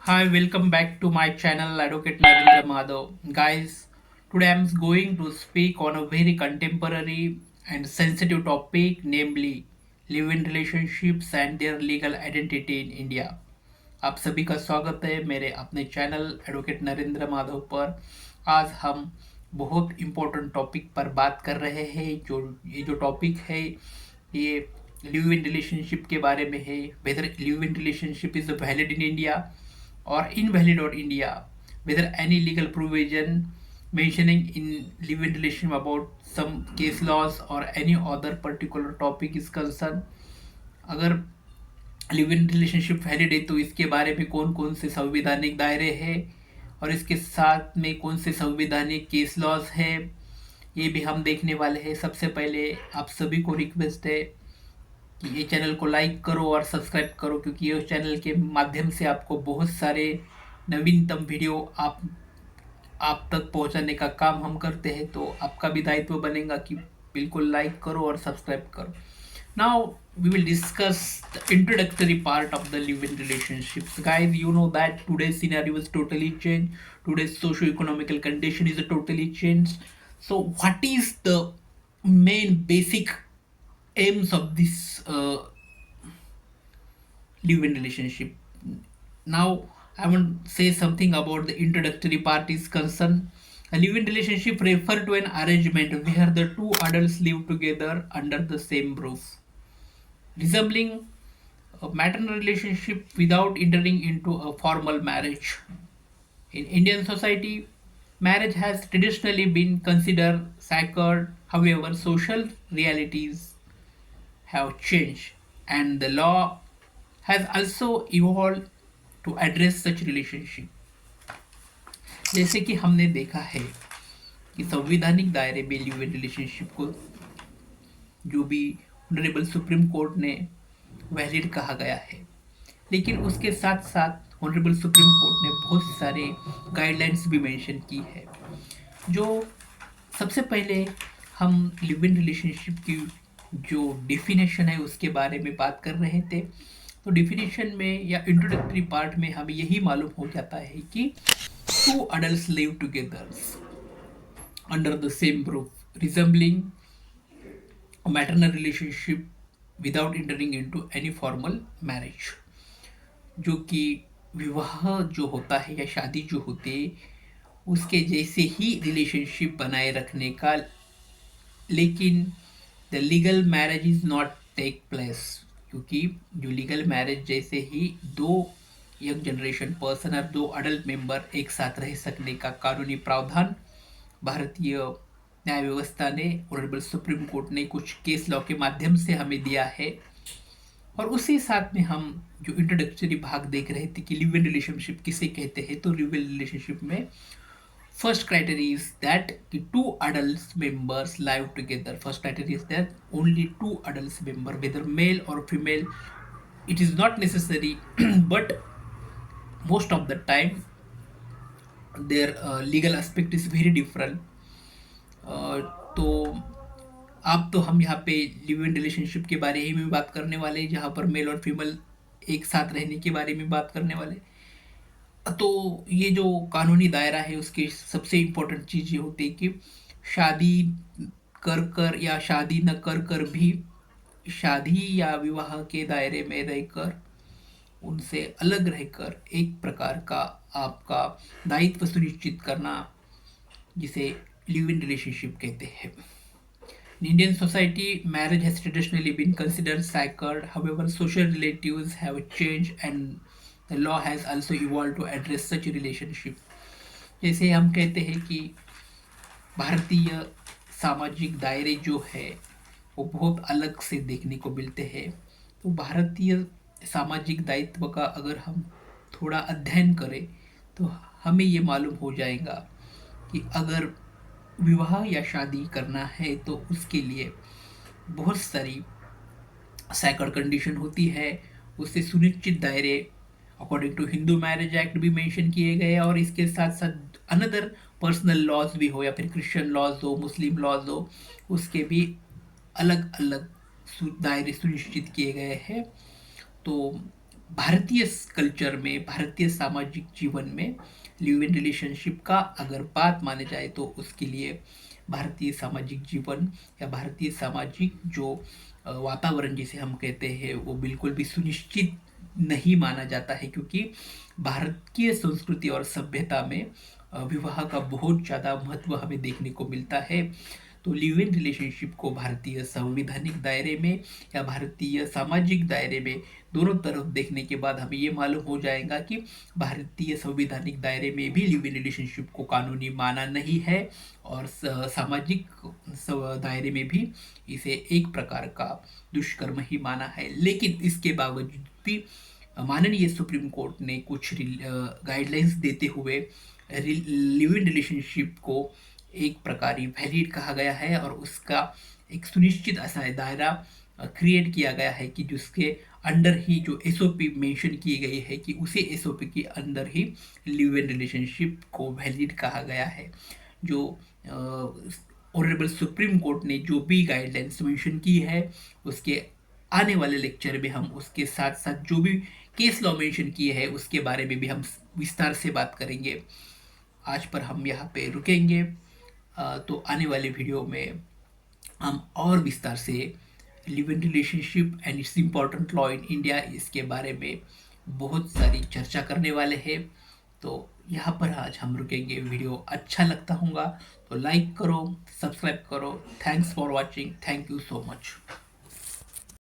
Hi, welcome back to my channel, Advocate Narendra Madhav. Guys, today I'm going to speak on a very contemporary and sensitive topic, namely live-in relationships and their legal identity in India. आप सभी का स्वागत है मेरे अपने channel advocate Narendra Madhav पर। आज हम बहुत इम्पोर्टेंट टॉपिक पर बात कर रहे हैं। जो टॉपिक है ये लिव इन रिलेशनशिप के बारे में है। Whether live in relationship is valid in India or invalid or India, whether any legal provision mentioning in live-in relationship about some case laws or any other particular topic is concerned। अगर live in relationship valid है तो इसके बारे में कौन कौन से संवैधानिक दायरे हैं और इसके साथ में कौन से संवैधानिक केस लॉज है, ये भी हम देखने वाले हैं। सबसे पहले आप सभी को रिक्वेस्ट है कि ये चैनल को लाइक करो और सब्सक्राइब करो, क्योंकि ये चैनल के माध्यम से आपको बहुत सारे नवीनतम वीडियो आप तक पहुंचाने का काम हम करते हैं। तो आपका भी दायित्व बनेगा कि बिल्कुल लाइक करो और सब्सक्राइब करो। Now we will discuss the introductory part of the live-in relationships. Guys, you know that today's scenario is totally changed. Today's socio-economical condition is totally changed. So what is the main basic aims of this live-in relationship? Now I want to say something about the introductory part is concerned. A live-in relationship refer to an arrangement where the two adults live together under the same roof, resembling a maternal relationship without entering into a formal marriage. In Indian society, marriage has traditionally been considered sacred. However, social realities have changed and the law has also evolved to address such relationship। जैसे कि हमने देखा है कि संवैधानिक दायरे में live in relationship को जो भी ऑनरेबल सुप्रीम कोर्ट ने वैलिड कहा गया है, लेकिन उसके साथ साथ ऑनरेबल सुप्रीम कोर्ट ने बहुत सारे गाइडलाइंस भी मेंशन की है। जो सबसे पहले हम लिव इन रिलेशनशिप की जो डेफिनेशन है उसके बारे में बात कर रहे थे। तो डेफिनेशन में या इंट्रोडक्टरी पार्ट में हमें यही मालूम हो जाता है कि two adults live together under the same roof, resembling a maternal relationship without entering into any formal marriage। जो कि विवाह जो होता है या शादी जो होती है उसके जैसे ही रिलेशनशिप बनाए रखने का, लेकिन the legal marriage is not take place. क्योंकि जो लीगल मैरिज जैसे ही दो यंग जनरेशन पर्सन और दो अडल्ट मेंबर एक साथ रह सकने का कानूनी प्रावधान भारतीय न्याय व्यवस्था ने, ऑनरेबल सुप्रीम कोर्ट ने कुछ केस लॉ के माध्यम से हमें दिया है। और उसी साथ में हम जो इंट्रोडक्टरी भाग देख रहे थे कि लिव इन रिलेशनशिप किसे कहते हैं, तो लिव इन रिलेशनशिप में first criteria is that the two adults members live together। first criteria is that only two adults member, whether male or female, it is not necessary but most of the time their legal aspect is very different। तो अब तो हम यहाँ पे live in relationship के बारे में बात करने वाले हैं, जहाँ पर मेल और फीमेल एक साथ रहने के बारे में बात करने वाले। तो ये जो कानूनी दायरा है उसकी सबसे इम्पोर्टेंट चीज़ ये होती है कि शादी कर कर या शादी न कर कर भी शादी या विवाह के दायरे में रहकर उनसे अलग रहकर एक प्रकार का आपका दायित्व सुनिश्चित करना, जिसे लिव इन रिलेशनशिप कहते हैं। In Indian society, marriage has traditionally been considered sacred. However, social relatives have changed and the law has also evolved to address such relationship। जैसे हम कहते हैं कि भारतीय सामाजिक दायरे जो है वो बहुत अलग से देखने को मिलते हैं। तो भारतीय सामाजिक दायित्व का अगर हम थोड़ा अध्ययन करें तो हमें ये मालूम हो जाएगा कि अगर विवाह या शादी करना है तो उसके लिए बहुत सारी सैकर्ड कंडीशन होती है। उससे सुनिश्चित दायरे according to Hindu marriage act भी मेंशन किए गए हैं, और इसके साथ साथ अनदर पर्सनल लॉज भी हो या फिर क्रिश्चियन लॉज हो, मुस्लिम लॉज हो, उसके भी अलग अलग दायरे सुनिश्चित किए गए हैं। तो भारतीय कल्चर में, भारतीय सामाजिक जीवन में लिव इन रिलेशनशिप का अगर बात माने जाए तो उसके लिए भारतीय सामाजिक जीवन या भारतीय सामाजिक जो वातावरण जिसे हम कहते हैं वो बिल्कुल भी सुनिश्चित नहीं माना जाता है, क्योंकि भारतीय संस्कृति और सभ्यता में विवाह का बहुत ज़्यादा महत्व हमें देखने को मिलता है। तो लिव इन रिलेशनशिप को भारतीय संवैधानिक दायरे में या भारतीय सामाजिक दायरे में दोनों तरफ देखने के बाद हमें ये मालूम हो जाएगा कि भारतीय संवैधानिक दायरे में भी लिव इन रिलेशनशिप को कानूनी माना नहीं है, और सामाजिक दायरे में भी इसे एक प्रकार का दुष्कर्म ही माना है। लेकिन इसके बावजूद भी माननीय सुप्रीम कोर्ट ने कुछ गाइडलाइंस देते हुए लिव इन रिलेशनशिप को एक प्रकार वैलिड कहा गया है, और उसका एक सुनिश्चित ऐसा दायरा क्रिएट किया गया है कि जिसके अंडर ही जो एसओपी मेंशन की गई है कि उसी एसओपी के अंदर ही लिव इन रिलेशनशिप को वैलिड कहा गया है। जो ऑनरेबल सुप्रीम कोर्ट ने जो भी गाइडलाइंस मेंशन की है, उसके आने वाले लेक्चर में हम उसके साथ साथ जो भी केस लॉ मेंशन किए हैं उसके बारे में भी हम विस्तार से बात करेंगे। आज पर हम यहाँ पे रुकेंगे। तो आने वाले वीडियो में हम और विस्तार से live in relationship and it's important law in India इसके बारे में बहुत सारी चर्चा करने वाले हैं। तो यहाँ पर आज हम रुकेंगे। वीडियो अच्छा लगता होगा तो लाइक करो, सब्सक्राइब करो। Thanks for watching. Thank you so much.